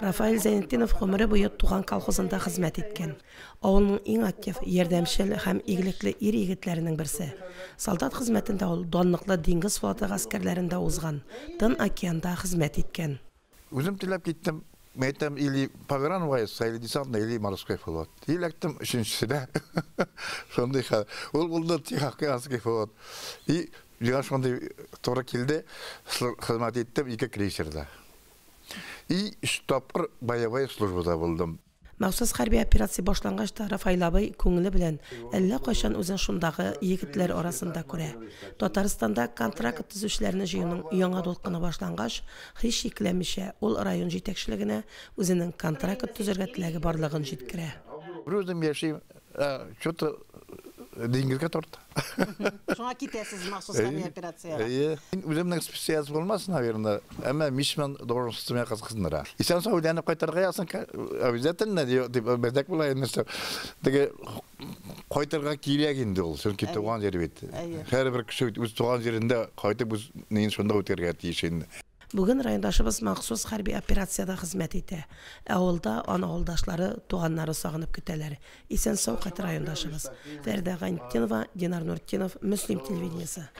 Рафаэль Зайнетдинов гомере буе туган колхозында хезмәт иткән. Авылның иң актив, ярдәмчел һәм игелекле ир-егетләренең берсе. Солдат хезмәтендә ул данлыклы диңгез флоты гаскәрләрендә узган, Тын океанда хезмәт иткән. Үзем теләп киттем. Мәйтәм или погран или десантный, или морской флот. Илектем өченчесенә. Шундый хәл. Ул булды Тихоокеанский флот. И я шундый туры килде, хезмәт иттем 2 крейсерда. И штаб боевая службада булдым. Махсус хәрби операция башлангачта Рафаэль абый күңеле белән әллә кайчан үзен шундагы егетләр арасында күрә. Татарстанда контракт төзүчеләрне җыюның яңа дулкыны башлангач, һич шикләмичә ул район җитәкчелегенә үзенең контракт төзергә теләге барлыгын җиткерә. Үзем яшим, что-то диңгезгә торты. Шуңа китәсез махсус хәрби операцияга. Үземнең специалист булмас, наверное, әмма мичман должностьмә кызыксыныр. Исән Саудияны кайтырга ясың, обязательно дип бездәк була инде. Теге кайтырга кирәк инде ул, чөнки туган җир бит. Һәрбер кеше үз туган җирендә кайтып үз нин шунда үтәргә тиеш инде. Бүген райондашыбыз махсус хәрби операцияда хезмәт итә. Авылда аны авылдашлары, туганнары сагынып көтәләр. Исән-сау кайтыр райондашыбыз. Фәрдә Гайнетдинова, Динар Нуртдинов, Мөслим телевидениесе.